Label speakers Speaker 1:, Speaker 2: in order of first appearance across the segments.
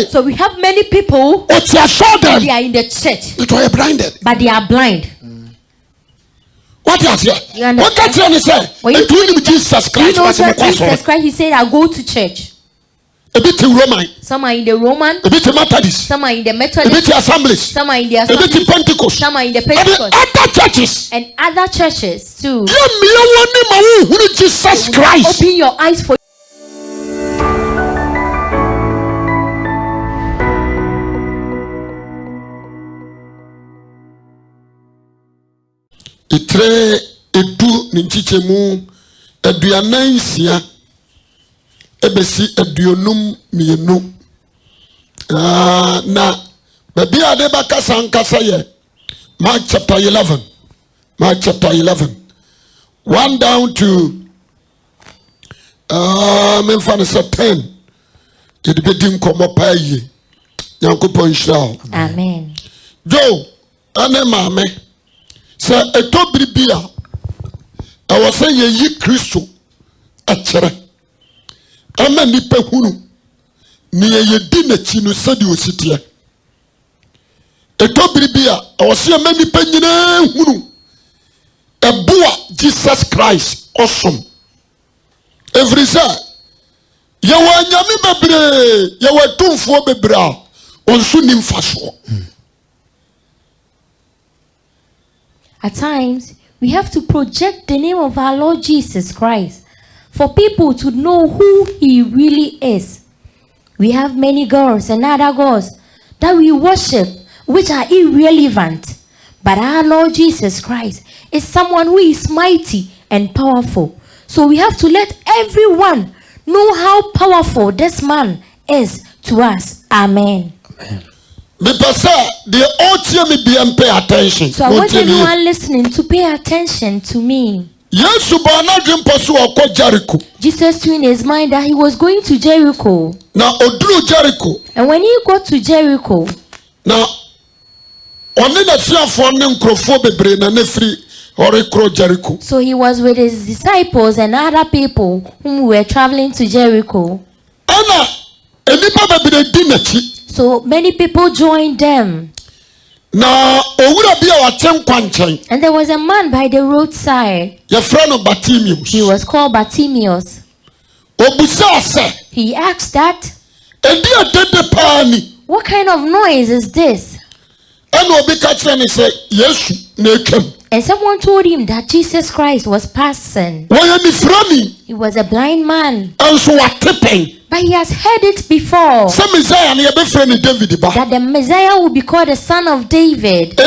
Speaker 1: So we have many people. They are in the church, but they are blind.
Speaker 2: What is here? What can you say? When you know Jesus Christ,
Speaker 1: he said, "I go to church."
Speaker 2: A bit Roman.
Speaker 1: Some are in the Roman.
Speaker 2: A bit Methodist.
Speaker 1: Some are in the Methodist.
Speaker 2: A bit Assemblies.
Speaker 1: Some are in the Assemblies.
Speaker 2: A bit Pentecost.
Speaker 1: Some are in the Pentecost.
Speaker 2: And other churches.
Speaker 1: And other churches too.
Speaker 2: Jesus Christ.
Speaker 1: Open your eyes for.
Speaker 2: Itre edu ninchichemu eduanansia ebesi eduonum mienu na baby adeba kasankasa ye Mark chapter 11 1 down to menfanisa 10 yedebedim komo paye yankopon shira
Speaker 1: amen
Speaker 2: jo ane mame se etobiribia I was saying ye Christo a chere ama nipa hunu ni ye di na chi no sadi ositie etobiribia I was saying ama nipa nyina hunu eboa Jesus Christ awesome every say ye wa nyame bebre ye wa tumfo bebra onsu nimfaso.
Speaker 1: At times, we have to project the name of our Lord Jesus Christ for people to know who he really is. We have many gods and other gods that we worship, which are irrelevant. But our Lord Jesus Christ is someone who is mighty and powerful. So we have to let everyone know how powerful this man is to us. Amen.
Speaker 2: Amen. So I
Speaker 1: want everyone listening to pay attention to me. Jesus knew in his mind that he was going to Jericho. And when he got to Jericho, so he was with his disciples and other people whom were traveling to Jericho. So many people joined them. And there was a man by the roadside. He was called Bartimaeus. He asked that, what kind of noise is this? And someone told him that Jesus Christ was passing. He was a blind man. But he has heard it before. That the Messiah will be called the son of David.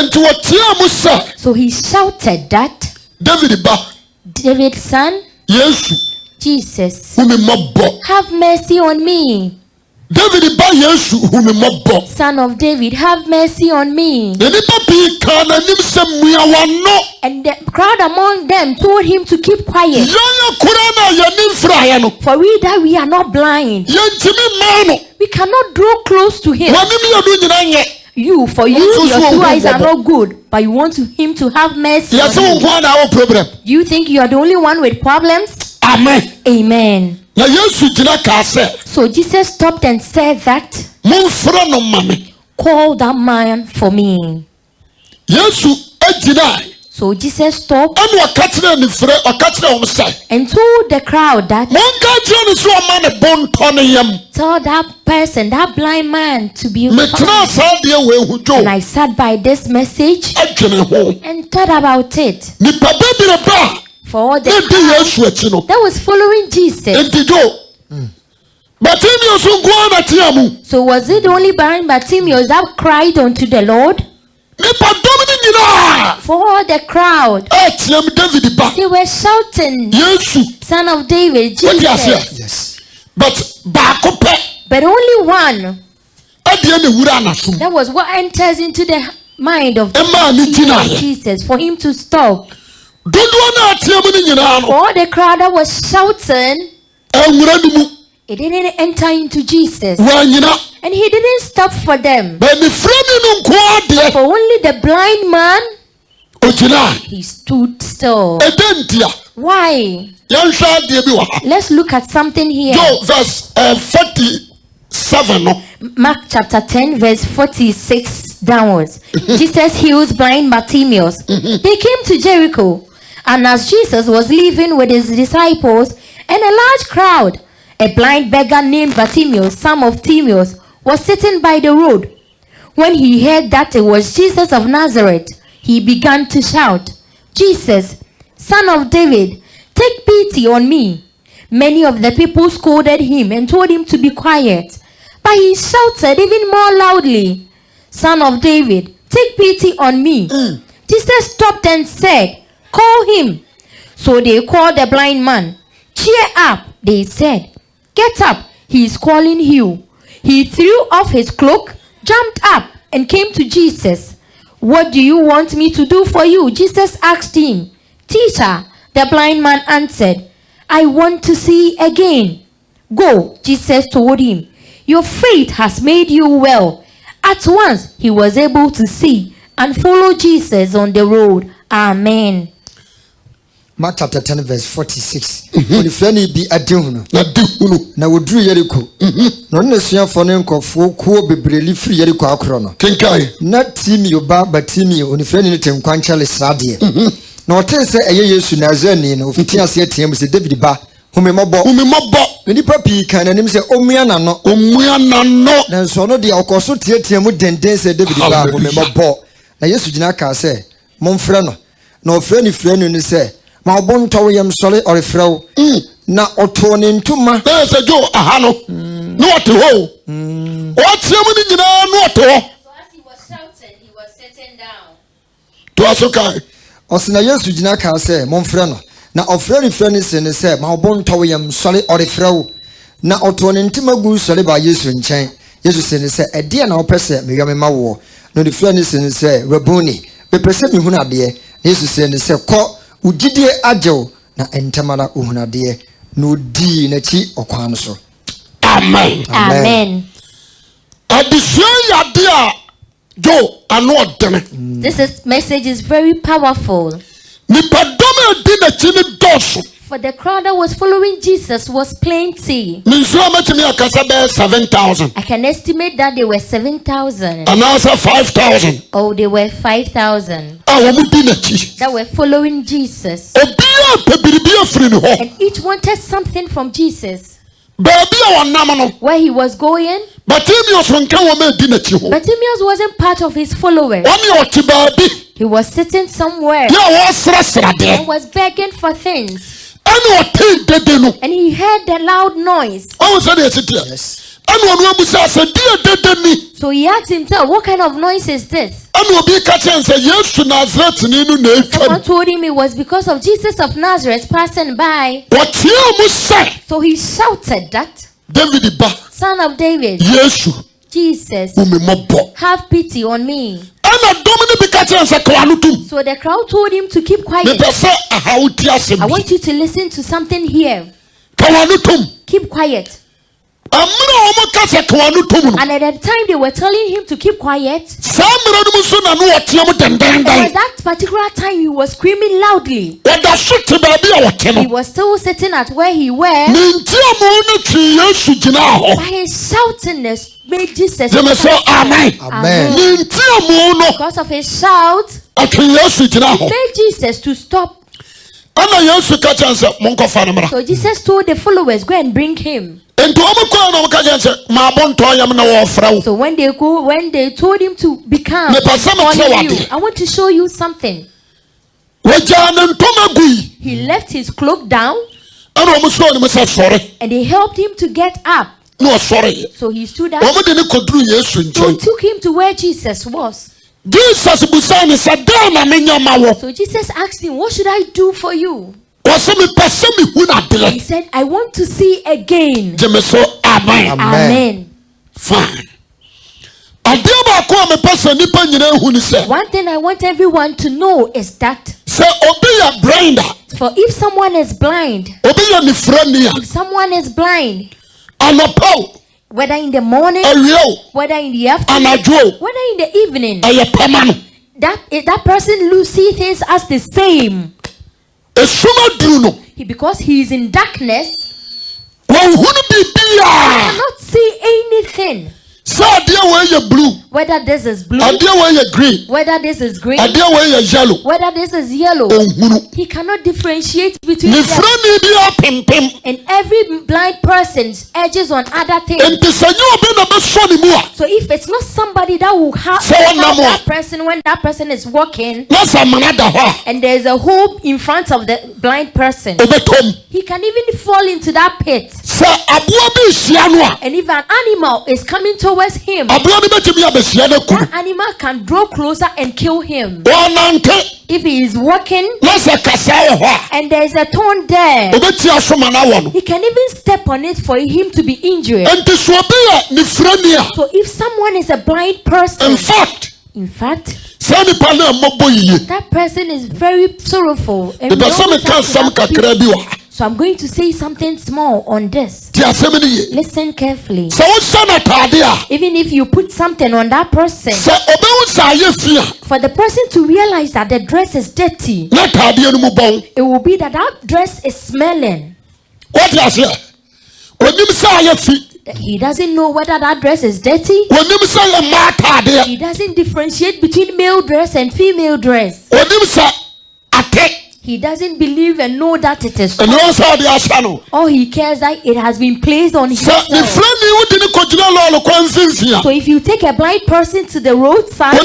Speaker 1: So he shouted that, David's son, Jesus, have mercy on me. Son of David, have mercy on me. And the crowd among them told him to keep quiet. For we that we are not blind, we cannot draw close to him. You, for you, your two eyes are not good, but you want him to have mercy on you. You think you are the only one with problems?
Speaker 2: Amen.
Speaker 1: Amen. So Jesus stopped and said that, call that man for me. So Jesus stopped and told the crowd that, tell that person, that blind man, to be found. And I sat by this message and thought about it. For all the crowd that was following Jesus. So was it only Bartimaeus that cried unto the Lord? For all the crowd, they were shouting, Son of David, Jesus. But only one. That was what enters into the mind of Jesus, for him to stop. For all the crowd that was shouting, it didn't enter into Jesus. And he didn't stop for them. For only the blind man, he stood still. Why? Let's look at something here.
Speaker 2: Verse 47.
Speaker 1: Mark chapter 10 verse 46 downwards. Jesus heals blind Bartimaeus. They came to Jericho, and as Jesus was leaving with his disciples and a large crowd, a blind beggar named Bartimaeus, son of Timaeus, was sitting by the road. When he heard that it was Jesus of Nazareth, he began to shout, "Jesus, Son of David, take pity on me." Many of the people scolded him and told him to be quiet. But he shouted even more loudly, "Son of David, take pity on me." Jesus stopped and said, "Call him." So they called the blind man. "Cheer up," they said. "Get up, he is calling you." He threw off his cloak, jumped up, and came to Jesus. "What do you want me to do for you?" Jesus asked him. "Teacher," the blind man answered, "I want to see again." "Go," Jesus told him. "Your faith has made you well." At once he was able to see and follow Jesus on the road. Amen.
Speaker 3: Mark chapter 10 verse 46. When the friend be adihunu. Na wodru Jericho. Na ne suafo ne nkofo kuo bebreli firi Jericho akoro no.
Speaker 2: Kenkai.
Speaker 3: Na Timio ba Bartimeo oni friend ne tenkwanchale srade. Na ote se eye Yesu Nazareni no ofiti ase atia mu se David ba humemobbo. Nipa pii kan anim se omua na no. Na nso no de akoso tietia mu denden se David ba humemobbo. Na Yesu gina ka se momfrɛ no. Na ofrɛ ni frɛ no ni se ma obonto yam sole orefrɛw na oto ne ntuma
Speaker 2: na se jo aha no no ote ho otie mu ni nyina no ote ho.
Speaker 1: So as he was shouting, he was sitting down.
Speaker 2: To asokai
Speaker 3: osina Yesu gina ka se momfrɛ no na ofrɛ ni frɛ ni se ne se ma obonto yam sole orefrɛw na oto ne ntuma gu sole ba Yesu nkyɛn. Yesu se ne se ade na opese me yame ma wo no de frɛ ni se ne se Rabuni bepese mi hunu ade. Yesu se ne se kɔ ugidie agyew na entamara ohunade no di na chi okwan so.
Speaker 2: Amen.
Speaker 1: Amen.
Speaker 2: Jo anodene.
Speaker 1: This message is very powerful.
Speaker 2: Nipadome di na chi ni doso.
Speaker 1: For the crowd that was following Jesus was plenty.
Speaker 2: I 7,000.
Speaker 1: I can estimate that they were 7,000.
Speaker 2: And also 5,000.
Speaker 1: Oh, they were 5,000 that were following Jesus. And each wanted something from Jesus. Where he was going, Bartimaeus wasn't part of his followers. He was sitting somewhere and was begging for things. And he heard the loud noise.
Speaker 3: Yes.
Speaker 1: So he asked himself, what kind of noise is this? Someone told him it was because of Jesus of Nazareth passing by. So he shouted that, "Son of David, Jesus, have pity on me." So the crowd told him to keep quiet. I want you to listen to something here. Keep quiet. And at the time they were telling him to keep quiet, at that particular time he was screaming loudly. He was still sitting at where he was. By his shoutingness made Jesus.
Speaker 3: Amen. Amen.
Speaker 1: Because of his shout, made Jesus to stop. So Jesus told the followers, go and bring him. So when they told him to become, I want to show you something. He left his cloak down and they helped him to get up. So he stood up. So took him to where Jesus was. So Jesus asked him, what should I do for you? He said, I want to see again.
Speaker 2: Amen.
Speaker 1: Amen.
Speaker 2: Fine.
Speaker 1: One thing I want everyone to know is that for if someone is blind, if someone is blind, whether in the morning, whether in the afternoon, whether in the evening, that person will see things as the same. Because he is in darkness, he cannot see anything.
Speaker 2: blue.
Speaker 1: Whether this is blue.
Speaker 2: Green.
Speaker 1: Whether this is green.
Speaker 2: Yellow.
Speaker 1: Whether this is yellow. He cannot differentiate between them. And every blind person's edges on other things. So if it's not somebody that will help that person when that person is walking, and there's a hole in front of the blind person, he can even fall into that pit. And if an animal is coming towards him, that animal can draw closer and kill him. If he is walking and there is a thorn there, he can even step on it for him to be injured. So if someone is a blind person, in fact, that person is very sorrowful. And so I'm going to say something small on this. Listen carefully. Even if you put something on that person, for the person to realize that the dress is dirty, it will be that that dress is smelling. He doesn't know whether that dress is dirty. He doesn't differentiate between male dress and female dress. He doesn't believe and know that it is true. All he cares that it has been placed on himself. So if you take a blind person to the roadside,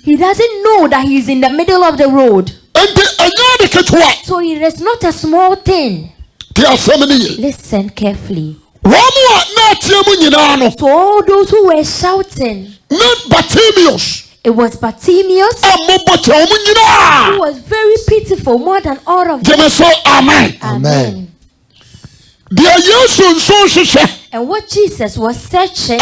Speaker 1: he doesn't know that he's in the middle of the road. So it is not a small thing. Listen carefully. So all those who were shouting, it was Bartimaeus who was very pitiful, more than all of them. Amen. And what Jesus was searching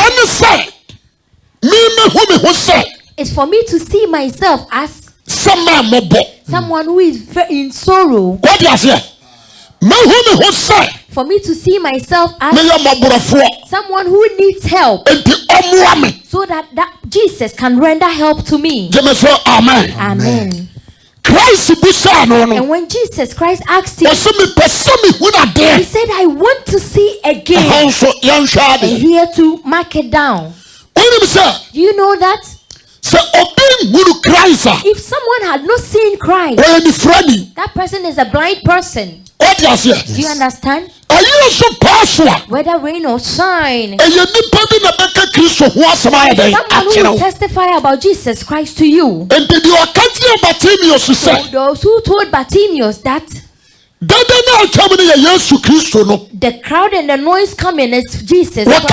Speaker 1: is for me to see myself as someone who is very in sorrow. For me to see myself as someone who needs help, so that Jesus can render help to me. Amen. And when Jesus Christ asked him, he said, I want to see again. And here to mark it down. Do you know that? If someone had not seen Christ, that person is a blind person. Do you understand? Whether rain or shine, someone who will testify about Jesus Christ to you. So those who told Bartimaeus that the crowd and the noise coming is Jesus Christ.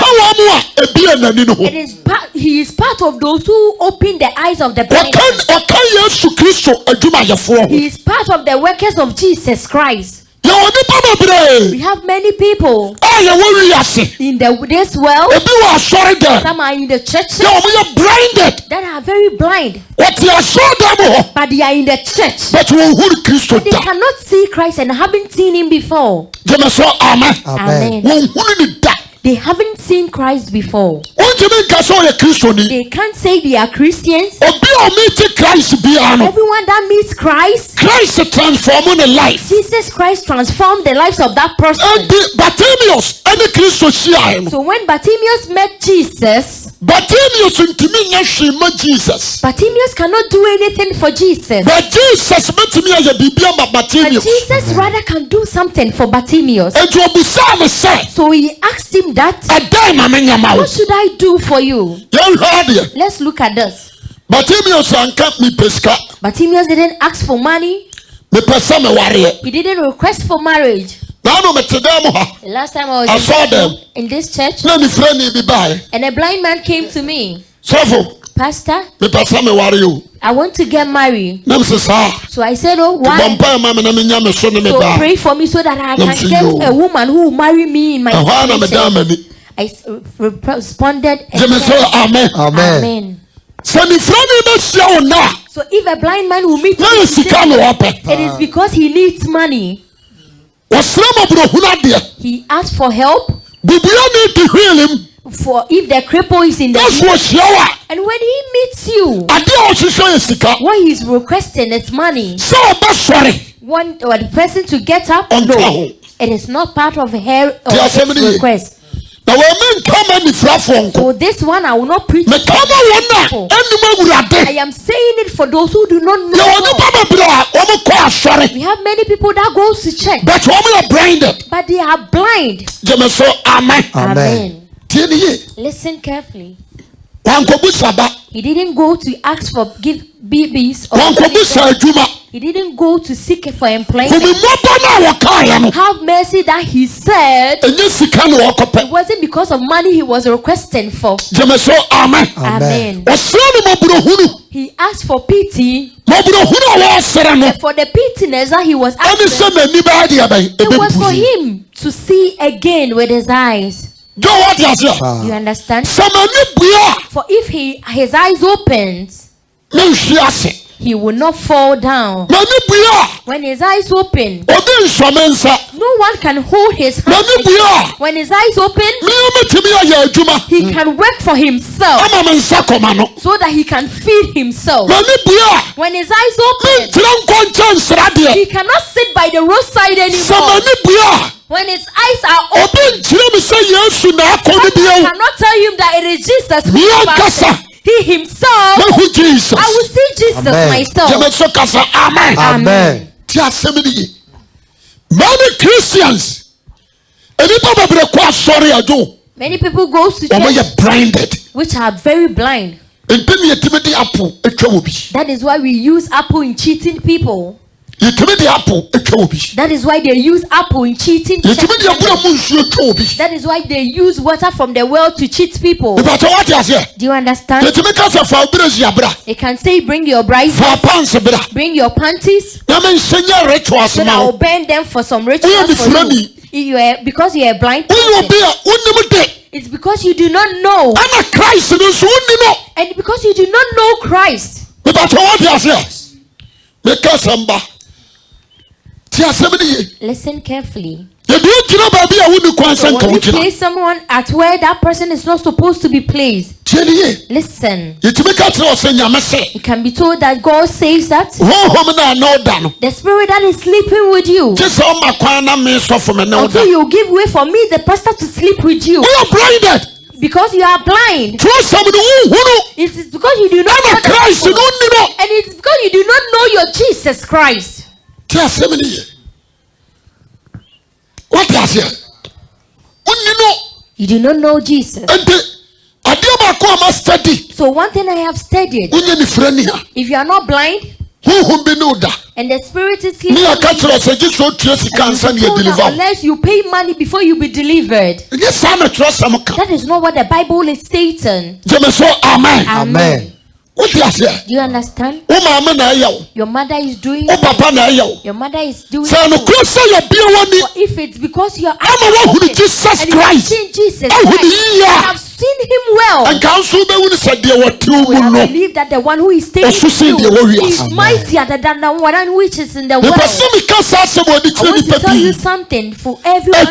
Speaker 1: He is part of those who open the eyes of the blind. He is part of the workers of Jesus Christ. We have many people in this world. Some are in the church that are very blind, but they are in the church, but they cannot see Christ and haven't seen him before. Amen. They haven't seen Christ before. They can't say they are Christians. Everyone that meets Christ, Jesus Christ transformed the lives of that person. So when Bartimaeus met Jesus, Bartimaeus cannot do anything for Jesus. But Jesus rather can do something for Bartimaeus. So he asked him that, what should I do for you? Let's look at this. Bartimaeus didn't ask for money. He didn't request for marriage. The last time I was in this church, and a blind man came to me. Pastor, I want to get married. So I said, oh, why? So pray for me so that I can get a woman who will marry me in my generation. I responded, amen. Amen. So if a blind man will meet me, it is because he needs money. He asked for help. For if the cripple is in the need, and when he meets you, what he's requesting is money. Want or the person to get up? No, it is not part of her or his request. So this one I will not preach. I am saying it for those who do not know. We have many people that goes to church, but they are blind. Amen. Listen carefully. He didn't go to ask for give babies or he didn't go to seek for employment. Have mercy that he said it wasn't because of money he was requesting for. Amen. He asked for pity. For the pitiness that he was asking, it was for him to see again with his eyes. You understand? For if his eyes opens, he will not fall down. When his eyes open, no one can hold his hand. When his eyes open, he can work for himself so that he can feed himself. When his eyes open, he cannot sit by the roadside anymore. When his eyes are open, I cannot tell him that it is Jesus who is he himself. I will see Jesus myself. Amen.
Speaker 2: Many Christians,
Speaker 1: many people go to church
Speaker 2: blinded,
Speaker 1: which are very blind. That is why we use apple in cheating people. That is why they use apple in cheating. That is why they use water from the well to cheat people. Do you understand? They can say, bring your bride, bring your panties, so that I will burn them for some rituals for you. Because you are blind person. It's because you do not know. And because you do not know Christ. Listen carefully. So when you place someone at where that person is not supposed to be placed, listen. It can be told that God says that the spirit that is sleeping with you, until you give way for me, the pastor, to sleep with you. Because you are blind. It is because you do not know Christ. And it's because you do not know your Jesus Christ.
Speaker 2: What does it?
Speaker 1: You do not know Jesus. So one thing I have studied, if you are not blind and the spirit is sleeping, unless you pay money before you be delivered. That is not what the Bible is stating. Amen. Do you understand? Your mother is doing it. Your mother is doing it. If it's because you are Jesus Christ, Jesus Christ, you have seen him well. I believe that the one who is taking you is mightier than the one which is in the world. I want to tell you something for everyone.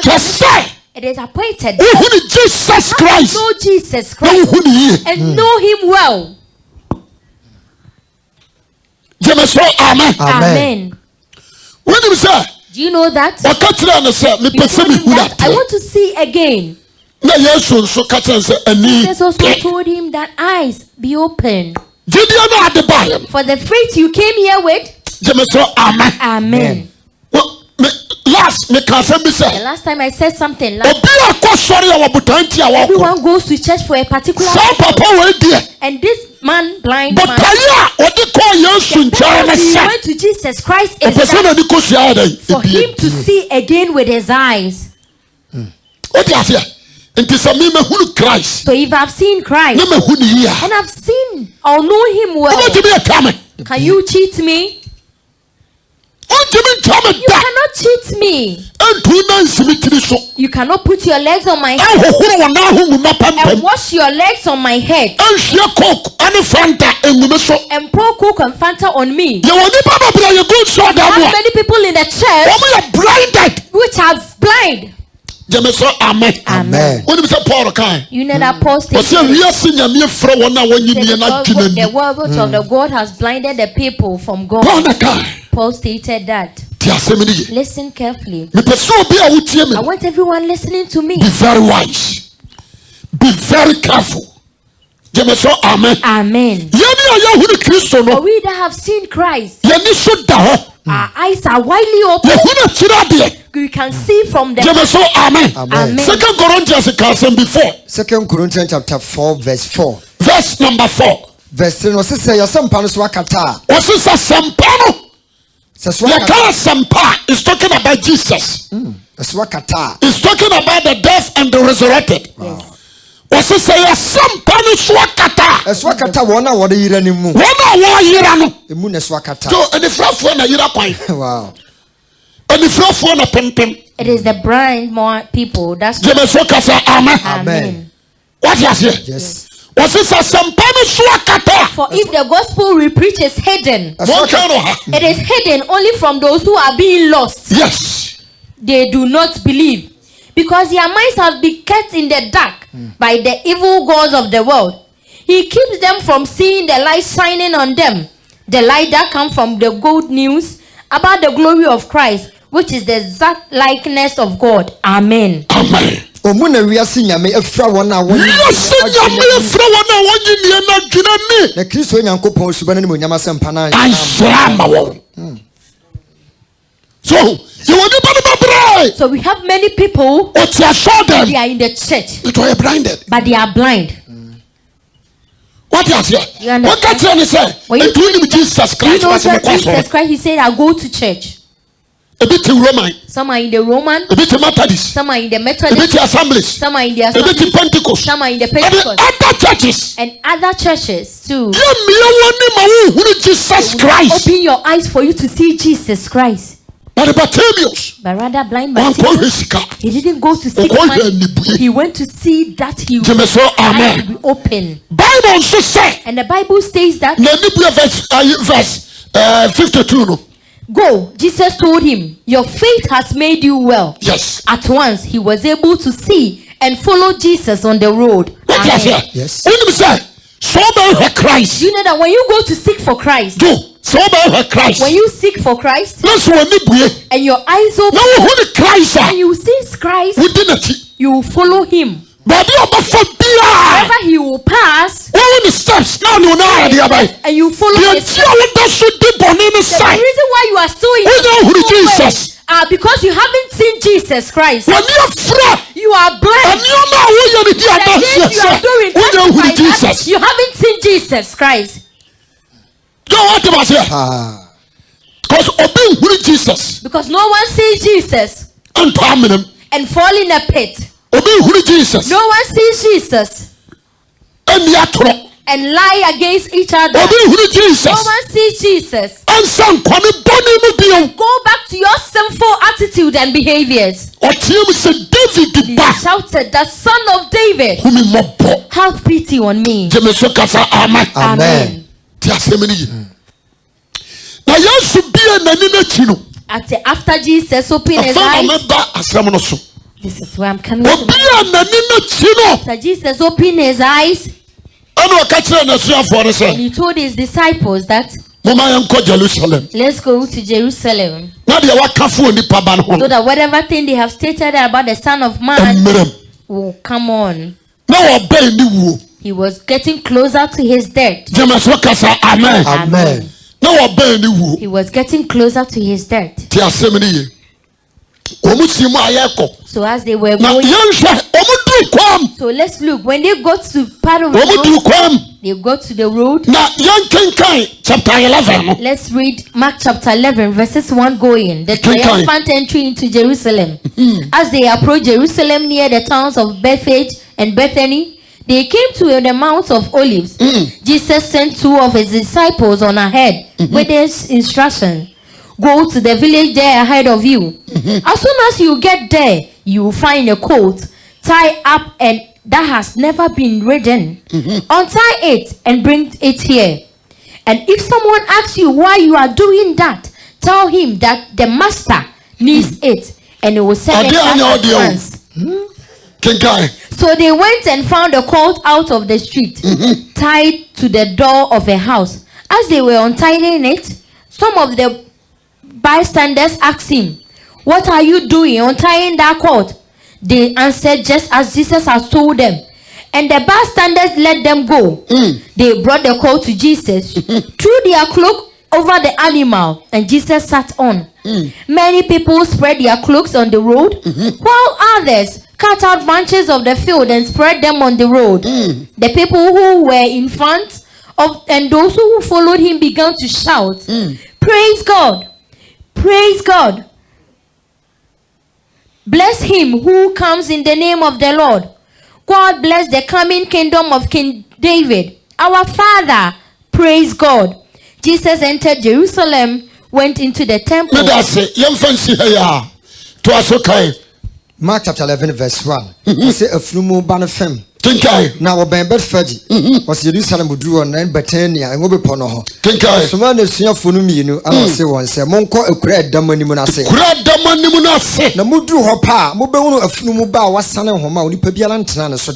Speaker 1: It is appointed.
Speaker 2: Jesus Christ.
Speaker 1: Know Jesus Christ and know him well. Amen.
Speaker 2: Do
Speaker 1: you know that? I want to see again. Jesus also told him that eyes be open. For the faith you came here with. Amen. The last time I said something like everyone goes to church for a particular reason. And this man, blind man, he went to Jesus Christ is for him to see again with his eyes. So if I've seen Christ and I've seen or know him well, can you cheat me? You cannot cheat me. You cannot put your legs on my head and wash your legs on my head and pour Coke and Fanta on me. There are many people in the church which are blind. Amen. You know that Paul stated the word of the God has blinded the people from God. Paul stated that. Listen carefully. I want everyone listening to me.
Speaker 2: Be very wise. very careful. Amen.
Speaker 1: Amen.
Speaker 2: For
Speaker 1: we that have seen Christ,
Speaker 2: our
Speaker 1: eyes are widely open. We can see from them.
Speaker 2: Amen.
Speaker 1: Amen.
Speaker 2: 2 Corinthians before.
Speaker 3: 2 Corinthians chapter 4 verse 4.
Speaker 2: Verse number 4.
Speaker 3: Verse 3. No say your sampano so akata.
Speaker 2: Sampa is talking about Jesus.
Speaker 3: It's
Speaker 2: talking about the death and the resurrected.
Speaker 1: Yes.
Speaker 2: Was it say sampano swakata?
Speaker 3: Swakata wona wo de yira ni mu.
Speaker 2: Wona wo yira no.
Speaker 3: Emu na swakata.
Speaker 2: So and the frafo na yira kwan.
Speaker 3: Wow.
Speaker 2: And the frafo na pempem.
Speaker 1: It is the blind more people. That's
Speaker 2: Amen.
Speaker 3: Amen.
Speaker 2: What you say?
Speaker 3: Yes.
Speaker 2: Was it sampano swakata?
Speaker 1: For if the gospel we preach is hidden, it is hidden only from those who are being lost.
Speaker 2: Yes.
Speaker 1: They do not believe, because their minds have been kept in the dark by the evil gods of the world. He keeps them from seeing the light shining on them, the light that comes from the good news about the glory of Christ, which is the exact likeness of God. Amen.
Speaker 2: Amen.
Speaker 3: Omuna wiase nyame afra wona won na Kristo Nyankopɔn suba na mo nyama sempa na
Speaker 1: So we have many people, they are in the church,
Speaker 2: but
Speaker 1: they are blind.
Speaker 2: What you say? What can you say? Jesus Christ,
Speaker 1: he said, I go to church.
Speaker 2: A bit Roman.
Speaker 1: Some are in the Roman.
Speaker 2: A bit Methodist.
Speaker 1: Some are in the Methodist.
Speaker 2: A bit Assemblies.
Speaker 1: Some are in the
Speaker 2: Assemblies. A bit Pentecost.
Speaker 1: Some are in the Pentecost.
Speaker 2: Other churches.
Speaker 1: And other churches too.
Speaker 2: Jesus Christ.
Speaker 1: Open your eyes for you to see Jesus Christ.
Speaker 2: But
Speaker 1: rather blind Bartimaeus, he didn't go to seek money. He went to see that he would be open.
Speaker 2: Bible also say.
Speaker 1: And the Bible states that.
Speaker 2: Verse 52.
Speaker 1: Go, Jesus told him, your faith has made you well.
Speaker 2: Yes.
Speaker 1: At once he was able to see and follow Jesus on the road.
Speaker 3: Yes.
Speaker 2: So about Christ.
Speaker 1: You know that when you go to seek for Christ,
Speaker 2: so about Christ.
Speaker 1: When you seek for Christ, and your eyes open, and you see Christ, you will follow him. Wherever he will pass, and you follow his steps. The reason why you are still in Jesus, because you haven't seen Jesus Christ. You are blind. The things you are doing, that you haven't seen Jesus Christ. Because no one sees Jesus and fall in a pit. No one sees Jesus and lie against each other. No one sees Jesus. Go back to your sinful attitude and behaviors. He shouted, the Son of David, have pity on me.
Speaker 3: Amen.
Speaker 1: After Jesus opened his eyes, this is where I'm coming from. After Jesus opened his eyes, and he told his disciples that let's go to Jerusalem, so that whatever thing they have stated about the Son of Man will come on. He was getting closer to his death.
Speaker 3: Amen. Amen.
Speaker 1: He was getting closer to his death. So as they were going, so let's look. When they got to part of the road, they got to the road.
Speaker 2: Chapter 11.
Speaker 1: Let's read Mark chapter 11, verses 1 going. The triumphant entry into Jerusalem. As they approached Jerusalem near the towns of Bethphage and Bethany, they came to the Mount of Olives. Jesus sent two of his disciples on ahead with this instruction: go to the village there ahead of you. As soon as you get there, you will find a colt tied up and that has never been ridden. Untie it and bring it here. And if someone asks you why you are doing that, tell him that the master needs it, and it will send it back at once. So they went and found a colt out of the street, tied to the door of a house. As they were untying it, some of the bystanders asked him, what are you doing untying that colt? They answered just as Jesus had told them. And the bystanders let them go. They brought the colt to Jesus, threw their cloak over the animal, and Jesus sat on. Many people spread their cloaks on the road, while others cut out branches of the field and spread them on the road. The people who were in front of and those who followed him began to shout, "Praise God! Praise God! Bless him who comes in the name of the Lord. God bless the coming kingdom of King David, our father. Praise God." Jesus entered Jerusalem, went into the temple.
Speaker 3: Mark chapter 11 verse 1. Say a flumu banafem. Now oben Bedford was Jerusalem drew on Bethania and Obi Pono. So man is your funumi, I say one say Monko a cred damanimunase. Cred damanimunase. The Mudu Hopa, Mobo a flumuba was son of Homa, Lipabian Tana so.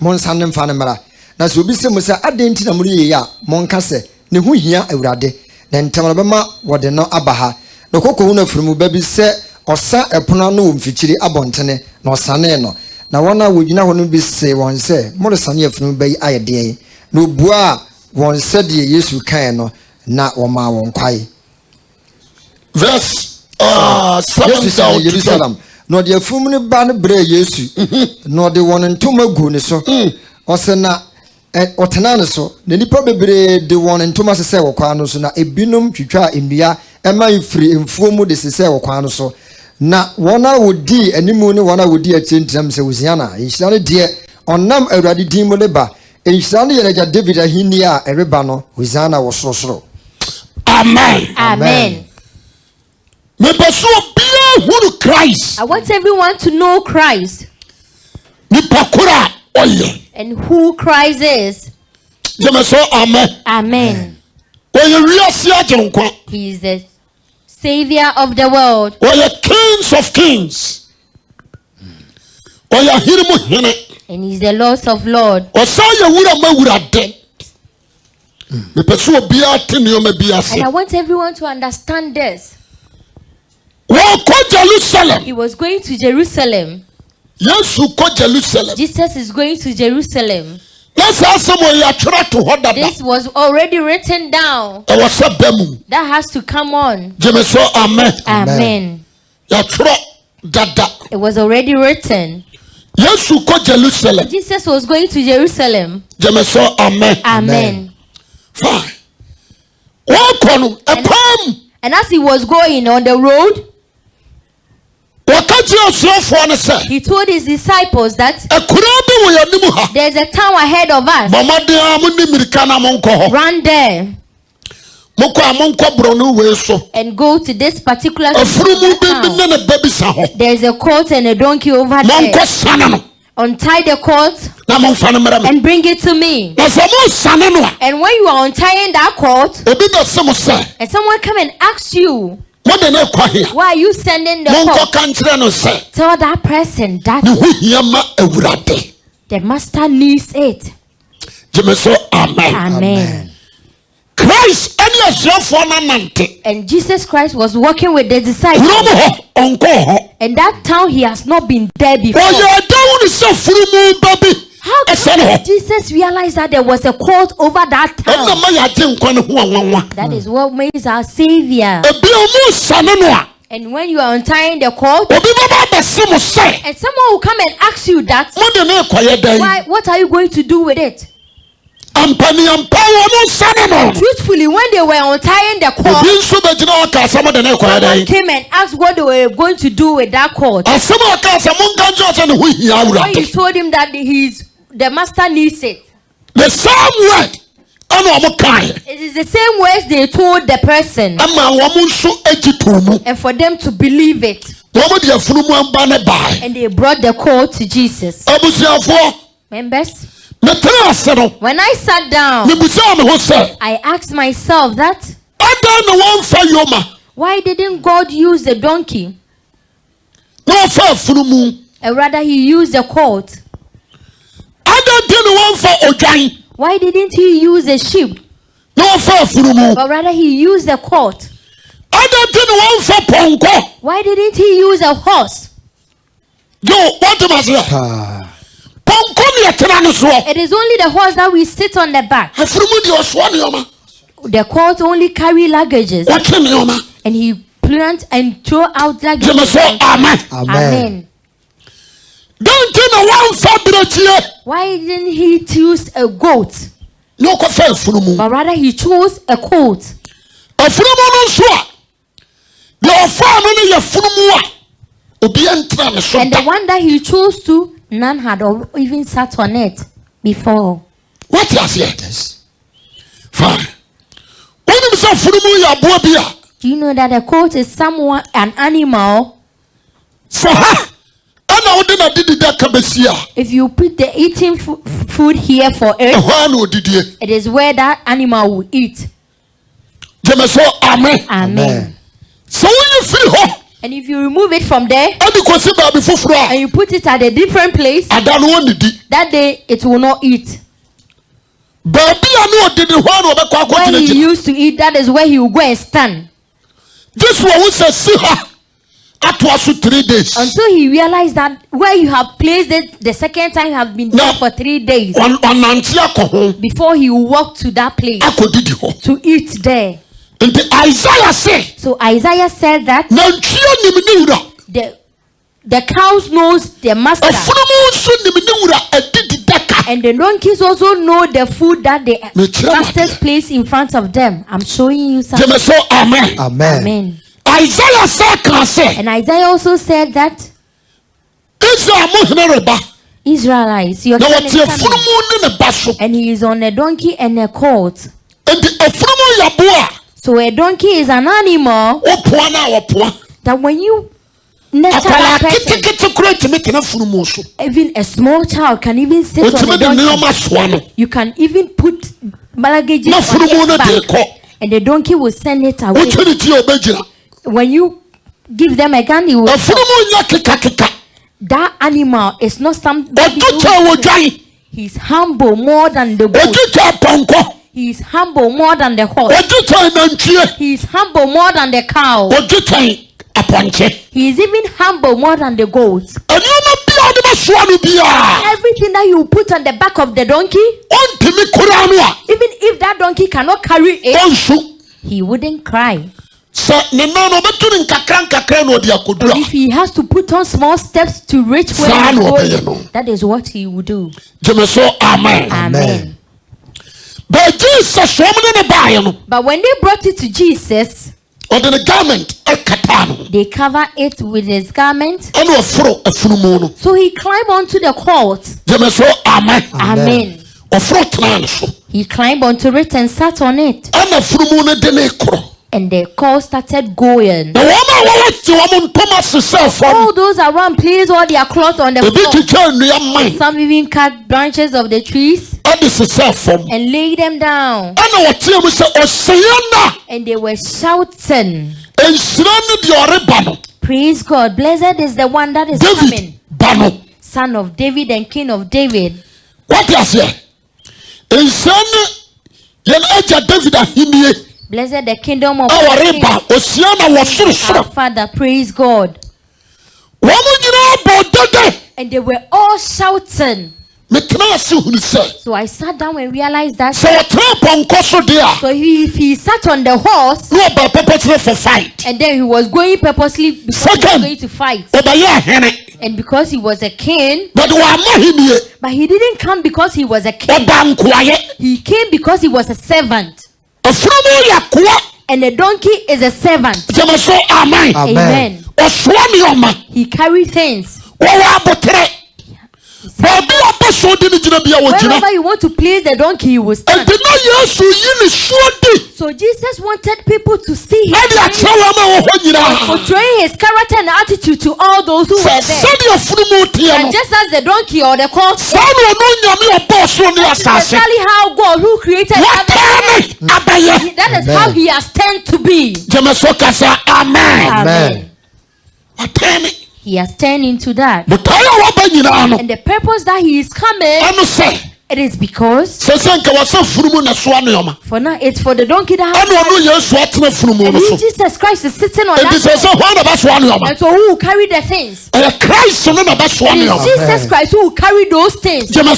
Speaker 3: Monsanem Fanamara. Now so be some say Adentina Muria, Moncase, Nehuia Eurade, then Tamalabama, what they know Abaha. No cocoa from baby say, or sa a punano fichiri abontene, no saneno. Na wana wujina wonu bi se won se mo de sane afunu bai ayede no bua won se de Yesu kan no na wo ma won kwai
Speaker 2: verse 7
Speaker 3: Jerusalem no de afum ne ba ne bre Yesu no de won ntoma gu ne so o se na otena ne so ne nipa bebre de won ntoma se wo kwa no so na ebinum twitwa enua ema ifiri mfuo mu de se wo kwa no so na wana wodi animu ne wana wodi atentam se wusiana inhyane de onam awurade din mu leba inhyane yeleja David ahini a ereba no wusiana wo sorosoro.
Speaker 2: Amen.
Speaker 1: Amen.
Speaker 2: Me peso bia hu Christ.
Speaker 1: I want everyone to know Christ.
Speaker 2: Ni pakura oye.
Speaker 1: And who Christ is.
Speaker 2: Jemeso amen.
Speaker 1: Amen.
Speaker 2: Oye wiase ajenkwa.
Speaker 1: He is the Savior of the world.
Speaker 2: Oye kings of kings. Oye hirimu hene.
Speaker 1: And he's the Lord of Lord.
Speaker 2: Osaya wura ma wura de. Me peso bia tenio me bia se.
Speaker 1: And I want everyone to understand this.
Speaker 2: Jerusalem.
Speaker 1: He was going to Jerusalem.
Speaker 2: Yes, Jerusalem.
Speaker 1: Jesus is going to Jerusalem.
Speaker 2: This
Speaker 1: was already written down.
Speaker 2: That
Speaker 1: has to come on.
Speaker 2: Amen.
Speaker 1: Amen. It was already written.
Speaker 2: Jerusalem.
Speaker 1: Jesus was going to Jerusalem.
Speaker 2: Amen.
Speaker 1: Amen.
Speaker 2: Fine.
Speaker 1: And as he was going on the road, he told his disciples that there's a town ahead of us. Run there and go to this particular town. There's a colt and a donkey over there. Untie the colt and bring it to me. And when you are untying that colt, and someone come and ask you, why are you sending the colt? Tell that person that the master needs it. Amen.
Speaker 2: Christ
Speaker 1: and Jesus Christ was walking with the disciples. And that town he has not been there before. How could Jesus realize that there was a colt over that town? That is what makes our Savior. And when you are untying the colt, and someone will come and ask you that, what are you going to do with it? Truthfully, when they were untying the cord, someone came and asked what they were going to do with that cord. When you told him that the master needs it,
Speaker 2: the same word.
Speaker 1: It is the same words they told the person, and for them to believe it. And they brought the cord to Jesus. Members, when I sat down, I asked myself that why didn't God use the donkey? Rather, he used the colt. Why didn't he use a sheep? But rather, he used the colt. Why didn't he use a horse? It is only the horse that we sit on the back. The colt only carry luggages. And he plant and throw out luggages.
Speaker 2: Amen.
Speaker 3: Amen.
Speaker 1: Why didn't he choose a goat? But rather he chose a colt.
Speaker 2: And
Speaker 1: the one that he chose to, none had even sat on it before.
Speaker 2: What you say?
Speaker 3: Yes.
Speaker 2: Fine.
Speaker 1: Do you know that a colt is an animal?
Speaker 2: So
Speaker 1: if you put the eating food here for it, it is where that animal will eat.
Speaker 2: Amen.
Speaker 1: Amen.
Speaker 2: So when you feel home,
Speaker 1: and if you remove it from there and you put it at a different place, that day it will not eat. Where he used to eat, that is where he will go and stand.
Speaker 2: This one was a siha. Atwasu 3 days.
Speaker 1: Until he realized that where you have placed it, the second time you have been there for 3 days. Before he walked to that place to eat there.
Speaker 2: Isaiah said.
Speaker 1: So Isaiah said that the cows knows their master. And the donkeys also know the food that the masters place in front of them. I'm showing you something.
Speaker 2: Amen.
Speaker 3: Amen.
Speaker 1: Amen.
Speaker 2: Isaiah said.
Speaker 1: And Isaiah also said that Israelites, your king is coming. And he is on a donkey and a colt. So a donkey is an animal that when you even a small child can even sit on a donkey. You can even put baggage on its back, and the donkey will send it away. When you give them a gun, it will that animal is not somebody. He's humble more than the goat. He's humble more than the horse. He's humble more than the cow. He's even humble more than the goat. Everything that you put on the back of the donkey, even if that donkey cannot carry it, he wouldn't cry. But if he has to put on small steps to reach where he's going, that is what he will do.
Speaker 2: Amen.
Speaker 1: Amen.
Speaker 2: But
Speaker 1: when they brought it to Jesus, they cover it with his garment. So he climbed onto the colt. Amen. He climbed onto it and sat on it. And the colt started going. All those around placed all their cloth on the floor. Some even cut branches of the trees and laid them down. And they were shouting, praise God, blessed is the one that is coming, Son of David and King of David.
Speaker 2: What is here?
Speaker 1: Blessed the kingdom of our Father, praise God. And they were all shouting. So I sat down and realized that so if he sat on the horse and then he was going purposely because he was going to fight, and because he was a king, but he didn't come because he was a king. He came because he was a servant. And the donkey is a servant.
Speaker 3: Amen.
Speaker 1: Amen. He carries things. Wherever you want to place the donkey, you will stand. So Jesus wanted people to see him portraying his character and attitude to all those who were there. And just as the donkey or the colt, that's exactly how God, who created everything, that is how he has turned to be.
Speaker 3: Amen.
Speaker 1: He has turned into that. And the purpose that he is coming It is because
Speaker 2: for
Speaker 1: now it's for the donkey that has and Jesus Christ is sitting on that. And so who will carry the things? It is Jesus Christ who will carry those things. Amen.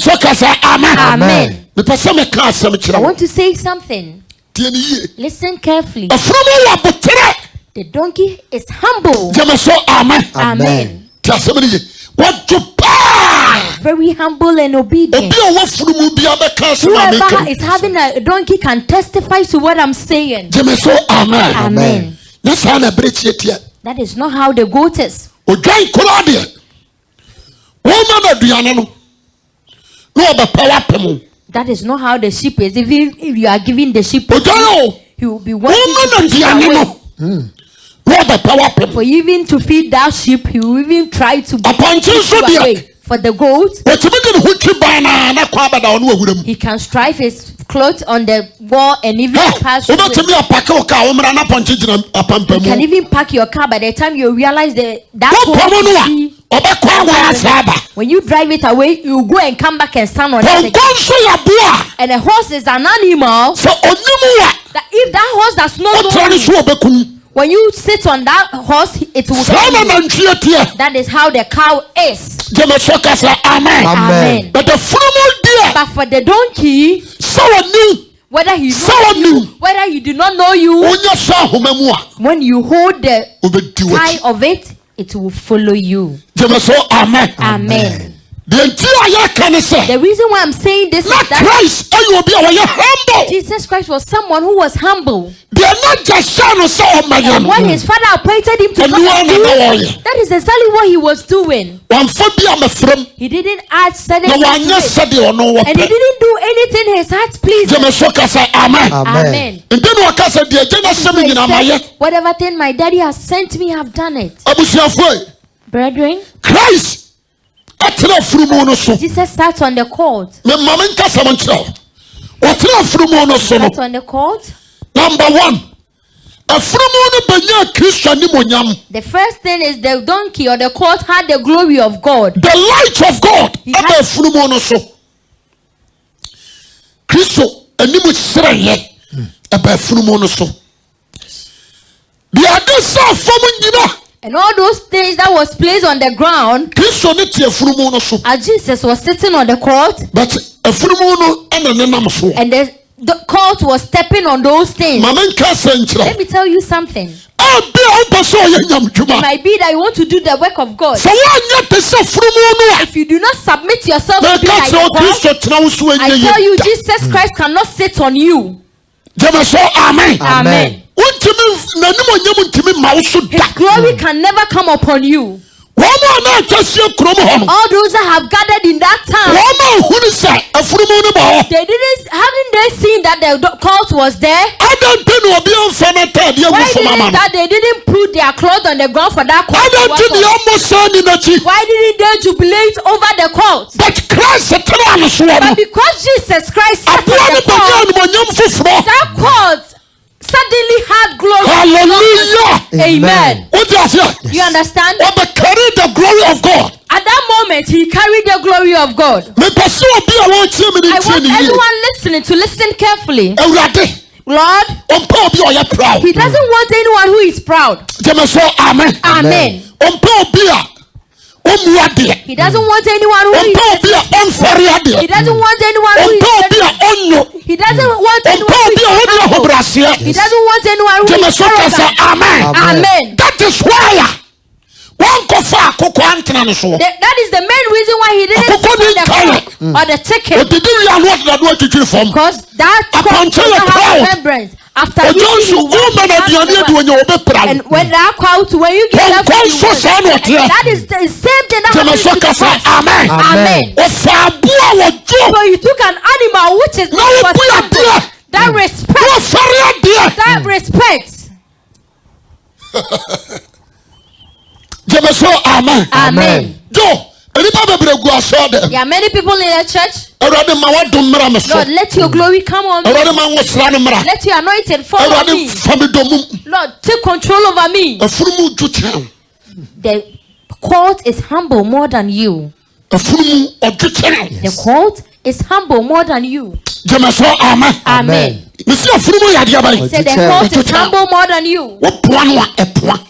Speaker 1: I want to say something. Listen carefully. The donkey is humble. Amen. Very humble and obedient. Whoever is having a donkey can testify to what I'm saying. Amen. That is not how the goat is. That is not how the sheep is. If you are giving the sheep, he will be wanting to push away. For even to feed that sheep, he will even try to push away. For the goat, he can strive his clothes on the wall and even pass through it. You can even pack your car. By the time you realize that when you drive it away, you go and come back and stand on it again. And a horse is an animal that if that horse does not know, when you sit on that horse, it will kill you. That is how the cow is. Amen. But for the donkey, whether he knows you, whether he do not know you, when you hold the tie of it, it will follow you. Amen. The reason why I'm saying this is that Jesus Christ was someone who was humble. And when his father appointed him to come and do, that is exactly what he was doing. He didn't add certain things to it. And he didn't do anything his heart pleased. Amen. Whatever thing my daddy has sent me, I've done it. Brethren,
Speaker 2: Christ.
Speaker 1: Jesus sat on the court. Sat on the court.
Speaker 2: Number one.
Speaker 1: The first thing is the donkey or the court had the glory of God.
Speaker 2: The light of God.
Speaker 1: And all those things that was placed on the ground, as Jesus was sitting on the court, and the court was stepping on those things. Let me tell you something. It might be that you want to do the work of God. If you do not submit yourself to be like God, I tell you, Jesus Christ cannot sit on you. Amen. His glory can never come upon you. All those that have gathered in that town, haven't they seen that the cult was there? Why didn't that they didn't put their clothes on the ground for that cult? Why didn't they jubilate over the cult? But because Jesus Christ sat on the cult, that cult suddenly had glory.
Speaker 2: Hallelujah.
Speaker 1: Amen. You understand?
Speaker 2: Carried the glory of God.
Speaker 1: At that moment, he carried the glory of God. I want everyone listening to listen carefully. Lord, he doesn't want anyone who is proud. Amen. Amen. He doesn't want anyone who is He doesn't want anyone who is He doesn't want anyone who is He doesn't want anyone who is Amen.
Speaker 2: That is why
Speaker 1: that is the main reason why he didn't sell the cock or the chicken. Because that cock doesn't have remembrance. After you and when that cow, when you get that that is the same thing that happens to the first. Amen. So you took an animal which is not possible. That respect. Amen. There are many people in the church. Lord, let your glory come on me. Let your anointing fall on me. Lord, take control over me. The court is humble more than you. The court is humble more than you.
Speaker 2: Amen.
Speaker 1: Amen. He said the horse is humble more than you.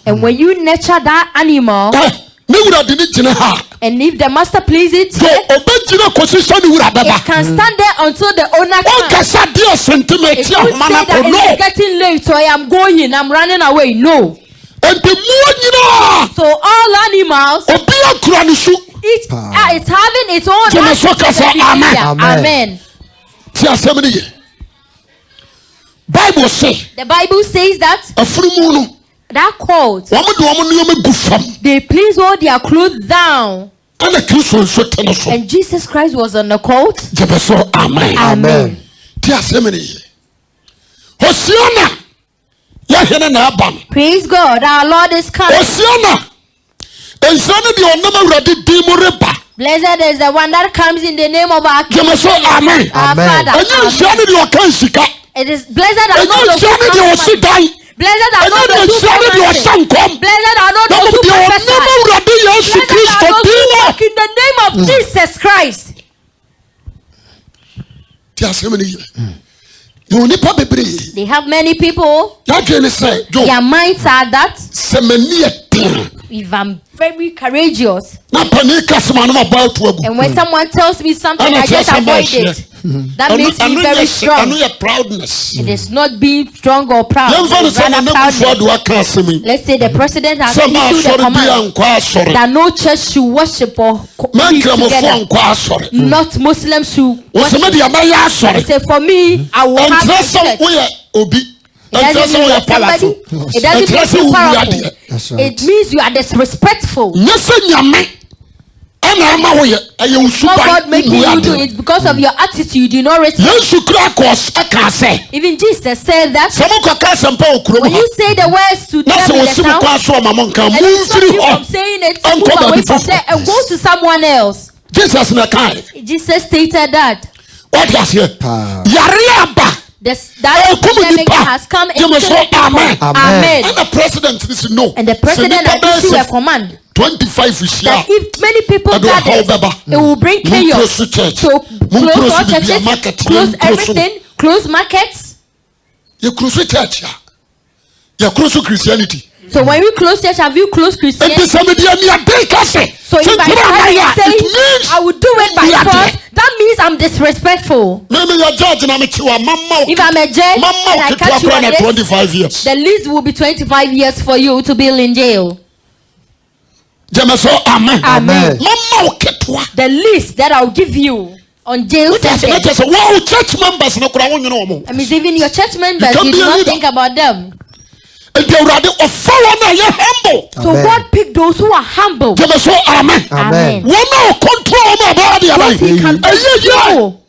Speaker 1: And when you nurture that animal, and if the master pleases it, it can stand there until the owner comes. If you say that it's getting late, so I am going, I'm running away. No. So all animals, it's having its own behavior. Amen. The Bible says that quote, they please hold their clothes down. And Jesus Christ was on the coat. Amen. Praise God, our Lord is coming. Blessed is the one that comes in the name of our King, our Father. Amen. It is blessed are not those who come. Blessed are not those who come. Blessed are not those who prophesy. Blessed are those who walk in the name of Jesus Christ. They have many people. Their minds are that if I'm very courageous, and when someone tells me something, I just avoid it. That makes me very strong. It is not being strong or proud. Let's say the president has issued a command that no church should worship or meet together. Not Muslims should worship. I say for me, I will have a church. It doesn't mean you're somebody. It doesn't mean you're powerful. It means you are disrespectful. What God making you do it because of your attitude, you know respect. Even Jesus said that when you say the words to them in the town, and you stop you from saying it, move away from there and go to someone else. Jesus stated that. That epidemic has come into the people. Amen. And the president has issued a command
Speaker 2: 25
Speaker 1: that if many people gather, it will bring chaos. So close all churches, close everything, close markets.
Speaker 2: You close church, you close Christianity.
Speaker 1: So when we close church, have you closed Christianity? So if I say I will do it by force, that means I'm disrespectful. If I'm a judge and I catch you on this, the least will be 25 years for you to be in jail.
Speaker 2: Amen.
Speaker 1: The least that I'll give you on jail sentence. I mean, even your church members, you do not think about them. So God picked those who are humble.
Speaker 2: Amen.
Speaker 1: Amen. Because he can control.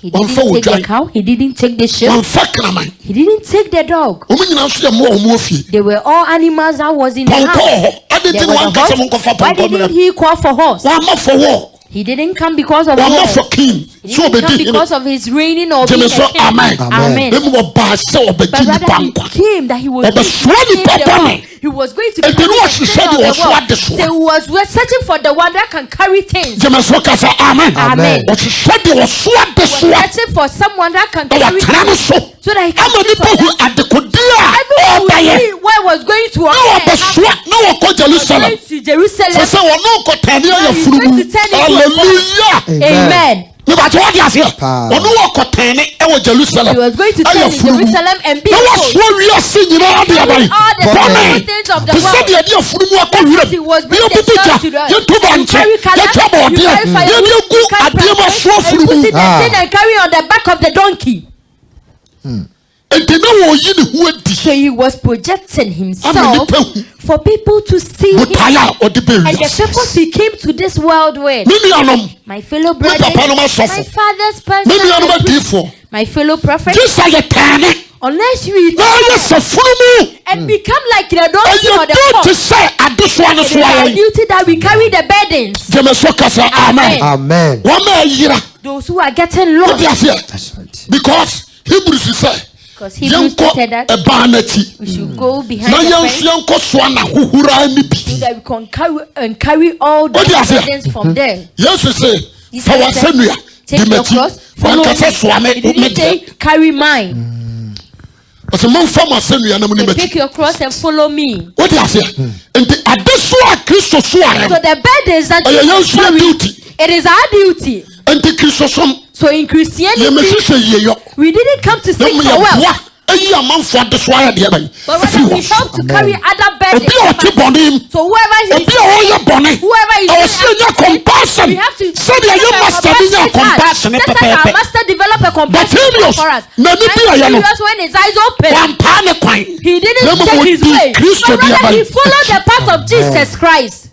Speaker 1: He didn't take the cow. He didn't take the sheep. He didn't take the dog. They were all animals that was in the house. Why didn't he call for horse? He didn't come because of war. He didn't come because of his reigning or being a king. Amen. But rather he came that he was going to save the world. He was going to carry the sin of the world. So he was searching for the one that can carry things. Amen. He was searching for someone that can carry things so that he can see for them. Everyone was going to Jerusalem. He was going to Jerusalem. Amen. He was going to turn in Jerusalem and be all the things of the world. He was bringing the church to the you carry color, you carry firewood, you carry and put it and carry on the back of the donkey. So he was projecting himself for people to see him. And the purpose he came to this world with. My fellow brothers, my father's person, my fellow prophets. Unless you and become like the donkey or the cock, it is our duty that we carry the burdens.
Speaker 2: Amen.
Speaker 1: Those who are getting lost.
Speaker 2: Because Hebrews said,
Speaker 1: Because Hebrews stated that we should go behind the fence so that we can carry all the burdens from there.
Speaker 2: Yes, you say,
Speaker 1: take your cross, follow me. He didn't say, carry mine. Take your cross and follow me.
Speaker 2: What do you say? And the additional
Speaker 1: so the burdens that you carry, it is our duty.
Speaker 2: And the Christian.
Speaker 1: So in Christianity, we didn't come to seek for wealth. But rather we help to carry other burdens. So whoever is doing compassion, we have to compassion. Let our master develop a compassion for us. When his eyes open, he didn't take his way, but rather he followed the path of Jesus Christ.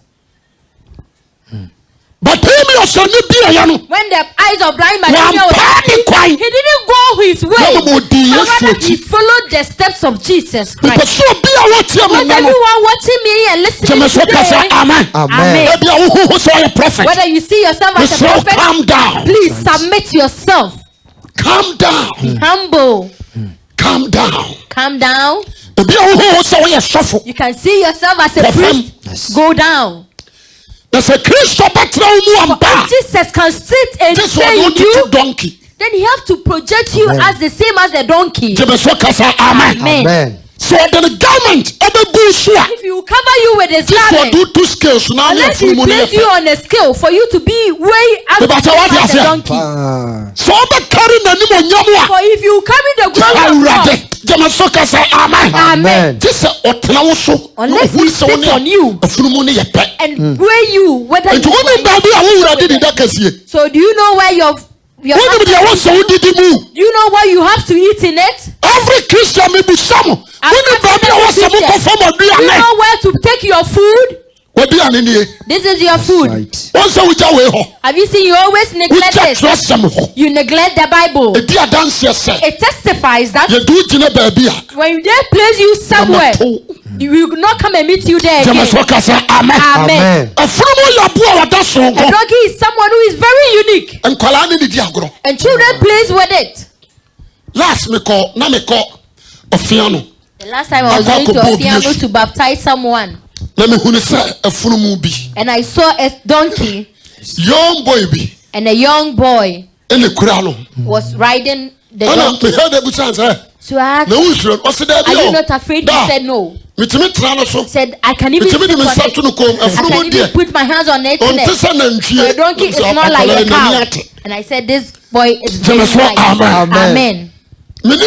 Speaker 2: But when
Speaker 1: the eyes of blind man, he didn't go his way, but rather he followed the steps of Jesus Christ. But everyone watching me and listening today, amen. Whether you see yourself as a prophet,
Speaker 2: calm down.
Speaker 1: Please submit yourself.
Speaker 2: Calm down.
Speaker 1: Be humble.
Speaker 2: Calm down.
Speaker 1: Calm down. You can see yourself as a priest.
Speaker 2: Yes.
Speaker 1: Go down.
Speaker 2: There's a Christ
Speaker 1: if Jesus can sit and say you,
Speaker 2: donkey.
Speaker 1: Then he have to project you as the same as a donkey.
Speaker 2: Amen. So the government,
Speaker 1: if you cover you with his garment, unless he place you on a scale for you to be way as a donkey.
Speaker 2: So
Speaker 1: for if you carry the glory of God, amen. Unless he sit on you and weigh you, whether you so do you know where your do you know what you have to eat in it?
Speaker 2: Every Christian may be some.
Speaker 1: Do you know where to take your food? This is your food. Have you seen you always neglect it? You neglect the Bible. It testifies that when they place you somewhere, you will not come and meet you there again. Amen. A donkey is someone who is very unique. And children plays with it. The last time I was going to Ofiano to baptize someone. And I saw a donkey. And a young boy was riding the donkey. So I asked, are you not afraid? He said no. He said, I can even sit on it. I can even put my hands on it. The donkey is not like a cow. And I said, this boy is very nice. Amen. As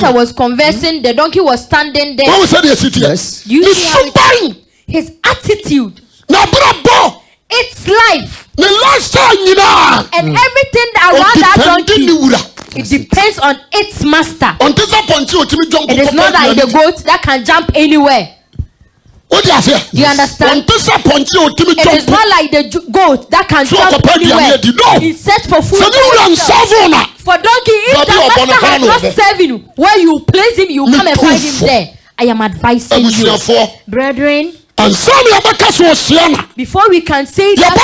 Speaker 1: I was conversing, the donkey was standing there.
Speaker 2: Yes.
Speaker 1: You see how his attitude, its life, and everything around that donkey, it depends on its master. It is not like the goat that can jump anywhere. You understand? It is not like the goat that can jump anywhere. It's set for food. For donkey, if the master has not served you, where you place him, you come and find him there. I am advising you, brethren. Before we can say that,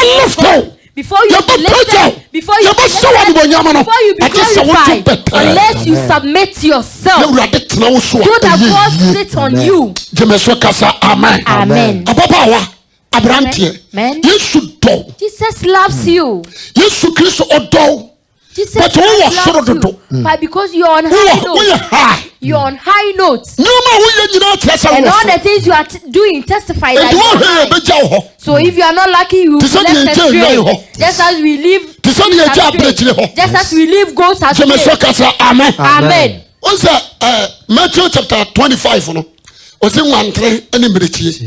Speaker 1: before you be lifted, before you be glorified, unless you submit yourself, so that God sits on you. Amen. Amen. Jesus loves you. Jesus loves you. But because you're on high note, you're on high notes. And all the things you are doing testify that you are high. So if you are not lucky, you will be left astray. Just as we live just as we live goats astray. Amen.
Speaker 2: What's that? Matthew chapter 25. No, was in 1:3 and in British.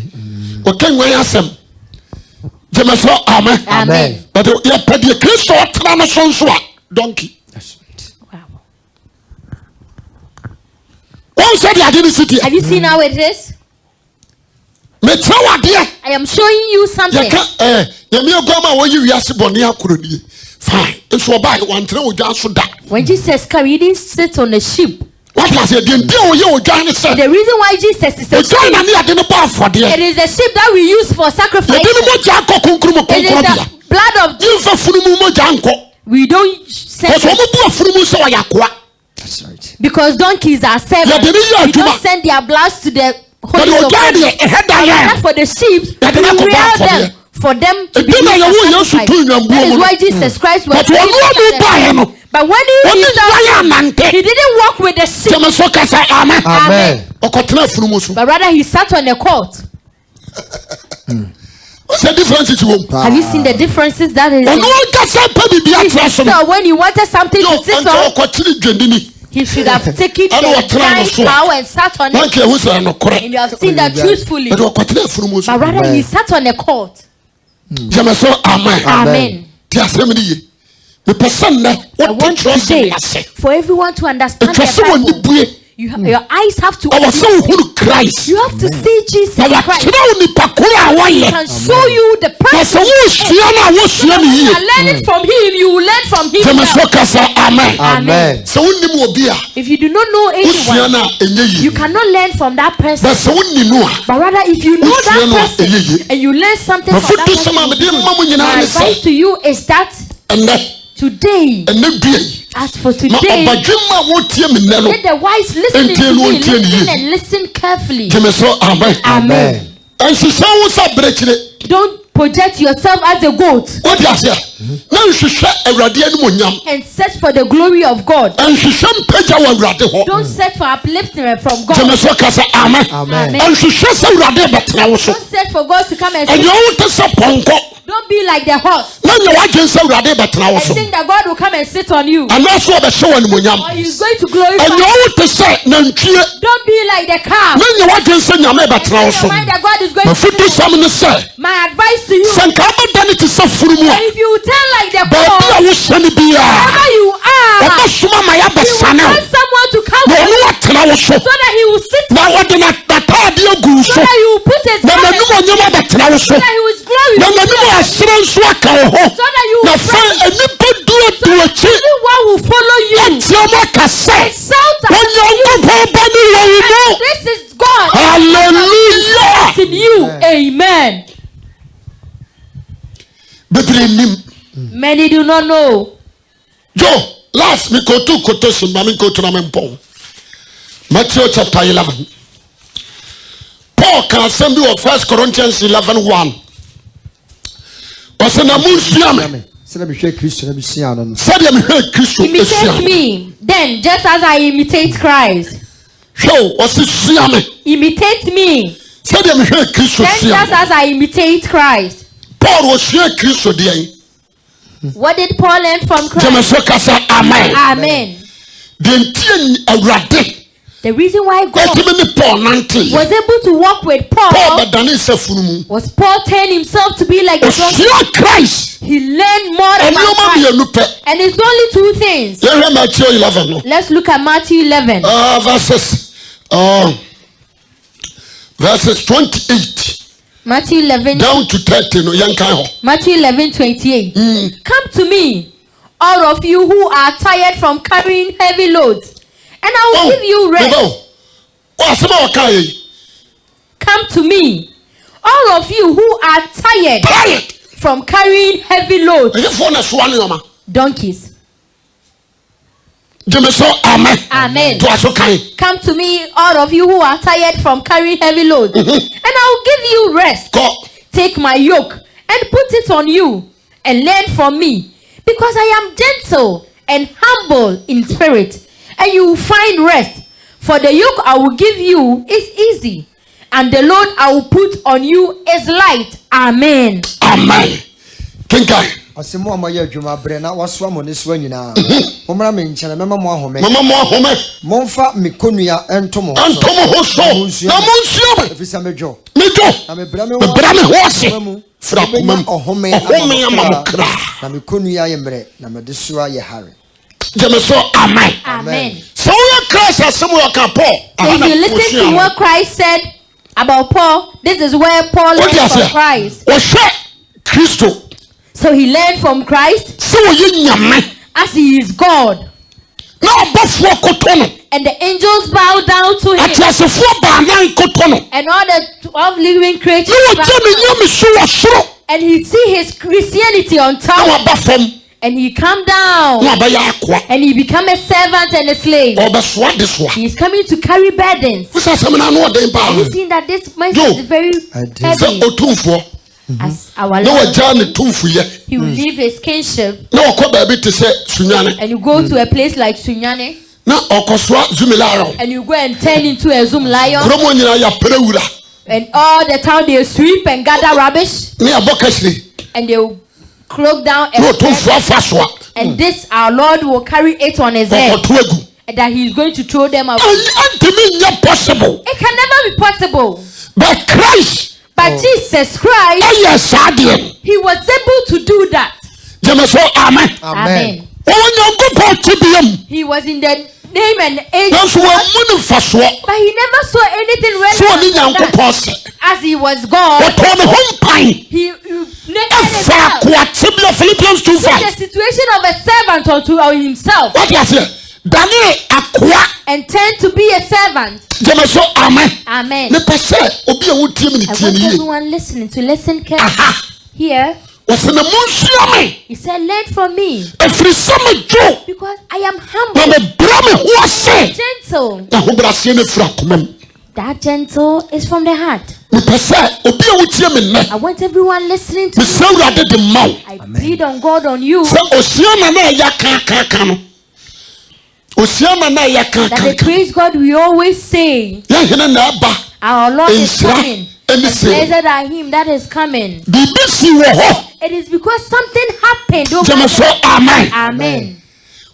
Speaker 2: Okay, where I am. Amen.
Speaker 1: Amen.
Speaker 2: But you pay the Christ or Transon donkey.
Speaker 1: Wow.
Speaker 2: Have
Speaker 1: you seen how it is? I am showing you something. When Jesus came, he didn't sit on a sheep.
Speaker 2: What was it?
Speaker 1: The reason why Jesus is a sheep, it is a sheep that we use for sacrifice. It is the blood of Jesus. We don't send
Speaker 3: That's right.
Speaker 1: Because donkeys are servants. You don't send their bloods to the holy of God. For the sheep, you rear them for them to be sacrificed. That is why Jesus Christ was. But when he didn't walk with the sheep. Amen. But rather he sat on the court.
Speaker 2: What's the difference?
Speaker 1: Have you seen the differences that is? So when he wanted something to sit on, he should have taken the giant cow and sat on it. And you have seen that truthfully. But rather he sat on the court. Amen. I want today for everyone to understand the Bible. Your eyes have to open. You have to see Jesus Christ. He can show you the person. You are learning from him. You will learn from him. Amen. If you do not know anyone, you cannot learn from that person. But rather, if you know that person and you learn something from that person, my advice to you is that today, as for today, let the wise listen to me, listen and listen carefully. Amen. Don't project yourself as a goat and search for the glory of God. Don't search for upliftment from God. Amen. Don't search for God to come and say, don't be like the horse and think that God will come and sit on you, or he's going to glorify you. Don't be like the calf and think in your mind that God is going to do. My advice to you, if you turn like the calf, wherever you are, he will send someone to come so that he will sit on you, so that he will put his hand so that he will glorify you, so that you will pray, so that everyone will follow you and shout out, this is God. Hallelujah. In you. Amen. Many do not know.
Speaker 2: Last me go to quotation, Matthew chapter 11. Paul can send you 1 Corinthians 11:1.
Speaker 1: Imitate me, then, just as I imitate Christ. Imitate me, then, just as I imitate Christ.
Speaker 2: Paul was
Speaker 1: what did Paul learn from Christ? Amen. The reason why God was able to walk with Paul was Paul turned himself to be like the Christ. He learned more about Christ. And it's only two things. Let's look at Matthew 11.
Speaker 2: Verses 28.
Speaker 1: Matthew 11.
Speaker 2: Down to 30.
Speaker 1: Matthew 11:28. Come to me, all of you who are tired from carrying heavy loads, and I will give you rest. Come to me, all of you who are tired from carrying heavy loads. Donkeys. Amen. Come to me, all of you who are tired from carrying heavy loads, and I will give you rest. Take my yoke and put it on you, and learn from me, because I am gentle and humble in spirit, and you will find rest. For the yoke I will give you is easy, and the load I will put on you is light. Amen.
Speaker 2: Amen.
Speaker 3: Asemo amaye adwuma bre na waso amoneso anyina. Omra me nkyene mema mo ahome. Momfa mekonua entomo.
Speaker 2: So. Na monsuo.
Speaker 3: Efisa medwo. Na me bra me
Speaker 2: ho ase. Fra komam.
Speaker 3: Ohome amamokra. Na mekonua ye mre na mede so aye hare.
Speaker 2: Amen.
Speaker 1: Amen.
Speaker 2: So Christ asemo Paul.
Speaker 1: If you listen to what Christ said about Paul, this is where Paul learned from Christ.
Speaker 2: Christo.
Speaker 1: So he learned from Christ as he is God. And the angels bow down to him. And all the 12 living creatures bow down. And he see his Christianity on top. And he come down. And he become a servant and a slave. He is coming to carry burdens. Have you seen that this message is very heavy? As our Lord, he will leave his kinship and you go to a place like Sunyane and you go and turn into a Zoom lion, and all the town they sweep and gather rubbish and they will cloak down and this our Lord will carry it on his head and that he is going to throw them away. It can never be possible.
Speaker 2: But Christ,
Speaker 1: but Jesus Christ, he was able to do that.
Speaker 2: Amen.
Speaker 1: Amen. He was in the name and age, but he never saw anything relevant as he was God. He naked himself. The situation of a servant unto himself. And tend to be a servant.
Speaker 2: Amen.
Speaker 1: Amen. I want everyone listening to listen carefully. Here, he said, learn from me, because I am humble and gentle. That gentle is from the heart. I want everyone listening to me. I plead on God on you that the praise God we always say, our Lord is coming, and blessed are him that is coming. It is because something happened. Amen.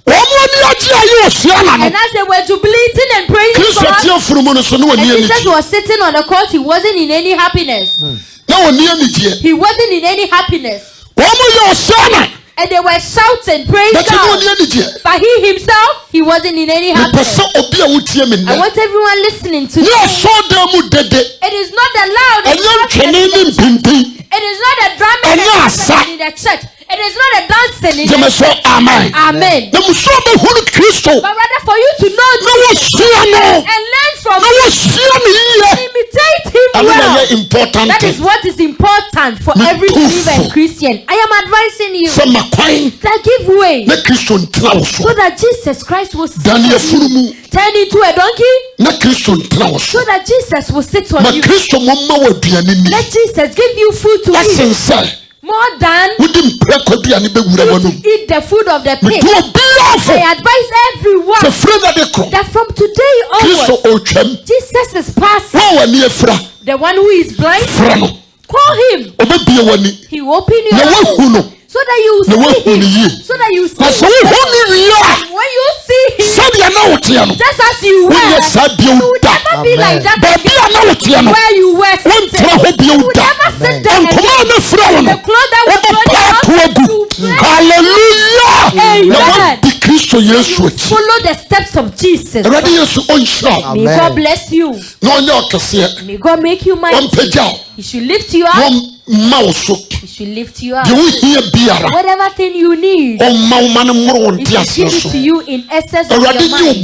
Speaker 1: And as they were jubilating and praising God, and Jesus was sitting on the cross, he wasn't in any happiness. He wasn't in any happiness. And they were shouting, praise God. But he himself, he wasn't in any happiness. I want everyone listening to this. It is not the loud. It is not the drumming in the church. It is not a dancing in the church. Amen. But rather for you to know Jesus and learn from him and imitate him well. That is what is important for every believer and Christian. I am advising you that give way so that Jesus Christ will turn into a donkey so that Jesus will sit on you. Let Jesus give you food to eat. More than you to eat the food of the pig. I advise everyone that from today onwards, Jesus is passing. The one who is blind, call him. He will open your eyes so that you see him. So that you see him. When you see him, just as you were, you will never be like that again. Where you were sitting, you will never sit there again. The clothes that will go down. Hallelujah. Amen. You follow the steps of Jesus. May God bless you. May God make you mighty. He should lift you up. He should lift you up. Whatever thing you need, He should give it to you in excess of your mind.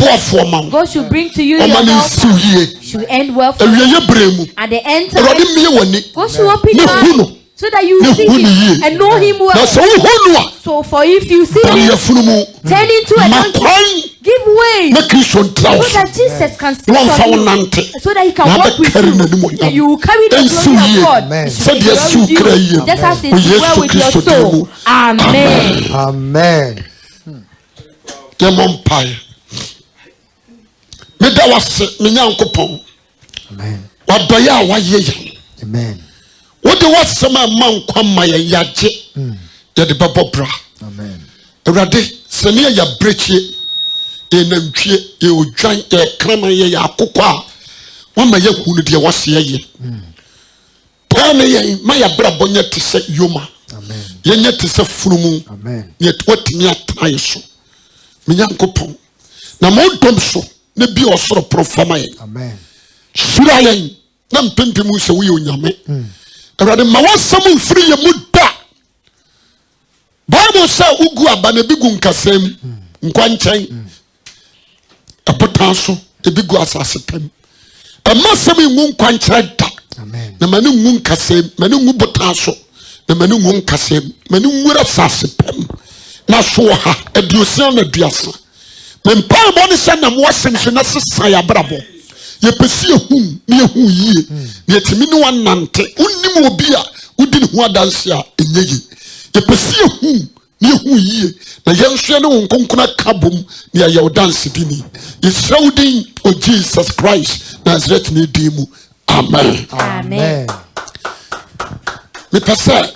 Speaker 1: God should bring to you your help. Should end well for you. At the end time, God should open your eyes so that you see him and know him well. So for if you see him, turn into a donkey. Give way so that Jesus can sit on you, so that he can walk with you, and you will carry the glory of God. Just as it is well with your soul. Amen.
Speaker 3: Amen. Amen.
Speaker 2: What the was some man come my yaje ya de babobra.
Speaker 3: Amen.
Speaker 2: Erade senia ya breche e nantwie e odwan e krama ye ya akokwa wa ma ya hunu de wase ye. Tane ye ma ya bra bonya te se yoma.
Speaker 3: Amen.
Speaker 2: Ye nya te se funumu.
Speaker 3: Amen.
Speaker 2: Ye twatimi atraye so. Me nyankopon. Na mo dom so ne bi osoro profama ye.
Speaker 3: Amen.
Speaker 2: Sura ye na mpempemu se wo ye onyame. Erade ma wasam free ye muda. Bible say ugu abana bigu nkasem nkwanchan. Apotanso ebigu asase pem. Amasam ngu nkwanchra da.
Speaker 3: Amen.
Speaker 2: Na manu ngu nkasem, manu ngu botanso. Na manu ngu nkasem, manu ngu asase pem. na so ha aduosia na duasa me mpa bo ne se na mo asem so na sesa ya brabo ye pesi ehum ne ehum yie ne etimi ne wanante unnim obi a udi ne ho adanse a enyeyi ye pesi ehum ne ehum yie na yenhwe ne wonkonkona kabom ne ya yodanse dini Israudin o Jesus Christ Nazareth ne dimu amen
Speaker 1: amen
Speaker 2: me pesa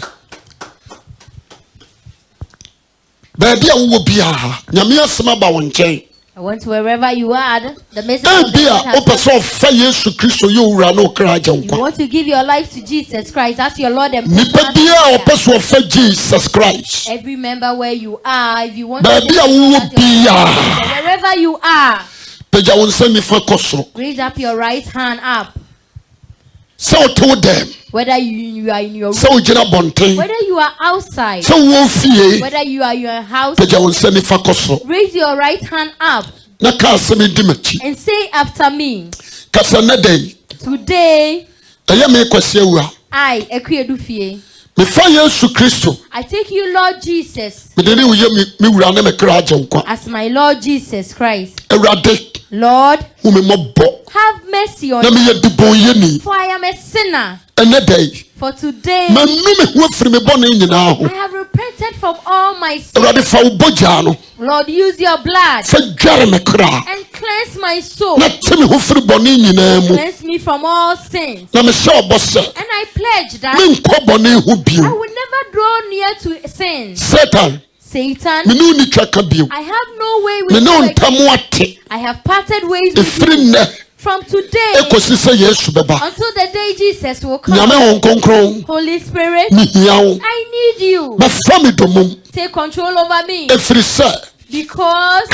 Speaker 2: baby wo bia nyame asema ba won nchen
Speaker 1: I want to wherever you are the message of the Lord has come. You want to give your life to Jesus Christ as your Lord and personal
Speaker 2: Jesus Christ.
Speaker 1: Every member where you are, if you want to wherever you are, raise up your right hand up.
Speaker 2: So told them
Speaker 1: whether you are in your room,
Speaker 2: whether
Speaker 1: you are outside, whether you are in your house, raise your right hand up and say after me, today I take you, Lord Jesus, as my Lord Jesus Christ. Lord, have mercy on me, for I am a sinner. For today, I have repented from all my sins. Lord, use your blood and cleanse my soul. Cleanse me from all sins. And I pledge that I will never draw near to sin. Satan, I have no way with you again. I have parted ways with you. From today until the day Jesus will come. Holy Spirit, I need you. Take control over me. Because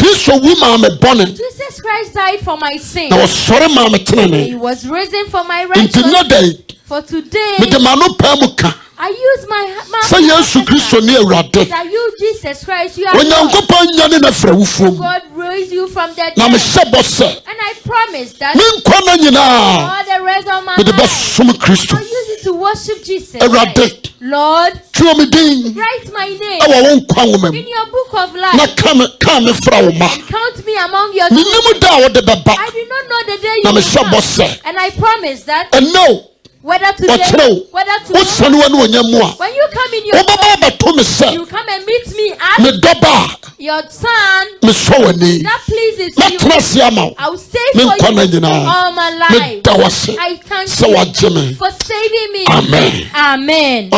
Speaker 1: Jesus Christ died for my sin. He was risen for my righteousness. For today, I use my mouth. That you, Jesus Christ, you are Lord. God raised you from the dead. And I promise that all the rest of my life, I use it to worship Jesus Christ. Lord, write my name in your book of life. And count me among your children. I do not know the day you will come. And I promise that whether today, whether tomorrow, when you come in your home, you come and meet me at your son that pleases you. I will stay for you all my life. I thank you for saving me.
Speaker 2: Amen.
Speaker 1: Amen.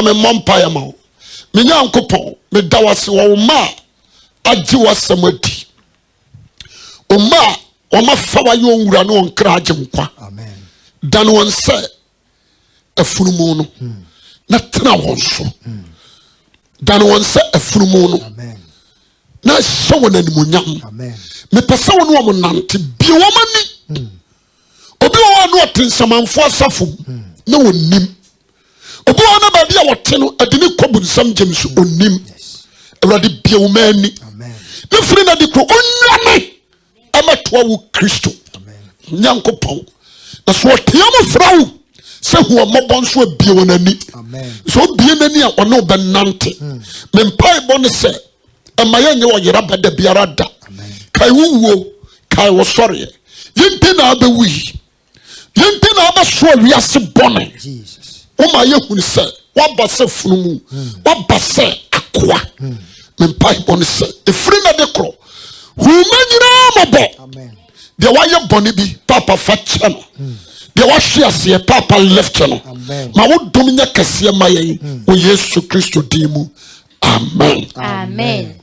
Speaker 2: Afunumu no na tena won so dan won se afunumu no na hye won animonyam me pese won wo nante bi wo mani obi wo no otensamanfo asafo na wonnim obi wo na ba bia wote no adini kobu nsam gemsu onnim awrade bia wo mani ne firi na di ko onwane amato wo Kristo nyankopon na so tiam frawo se huwa mobonso abie wonani so bie nani a ono benante me mpai bone se emaye nye wo yera bada biara da kai wuwo kai wo sore yinte na abewi yinte na abaso wiase bone Jesus o ma ye hunu se waba se funumu waba se akwa me mpai bone se efri na de kro huma nyina mobo amen de waye bone bi papa fa chano de wahwe papa left no ma wo dom nya kase ma yen o Yesu Kristo dimu amen
Speaker 1: amen.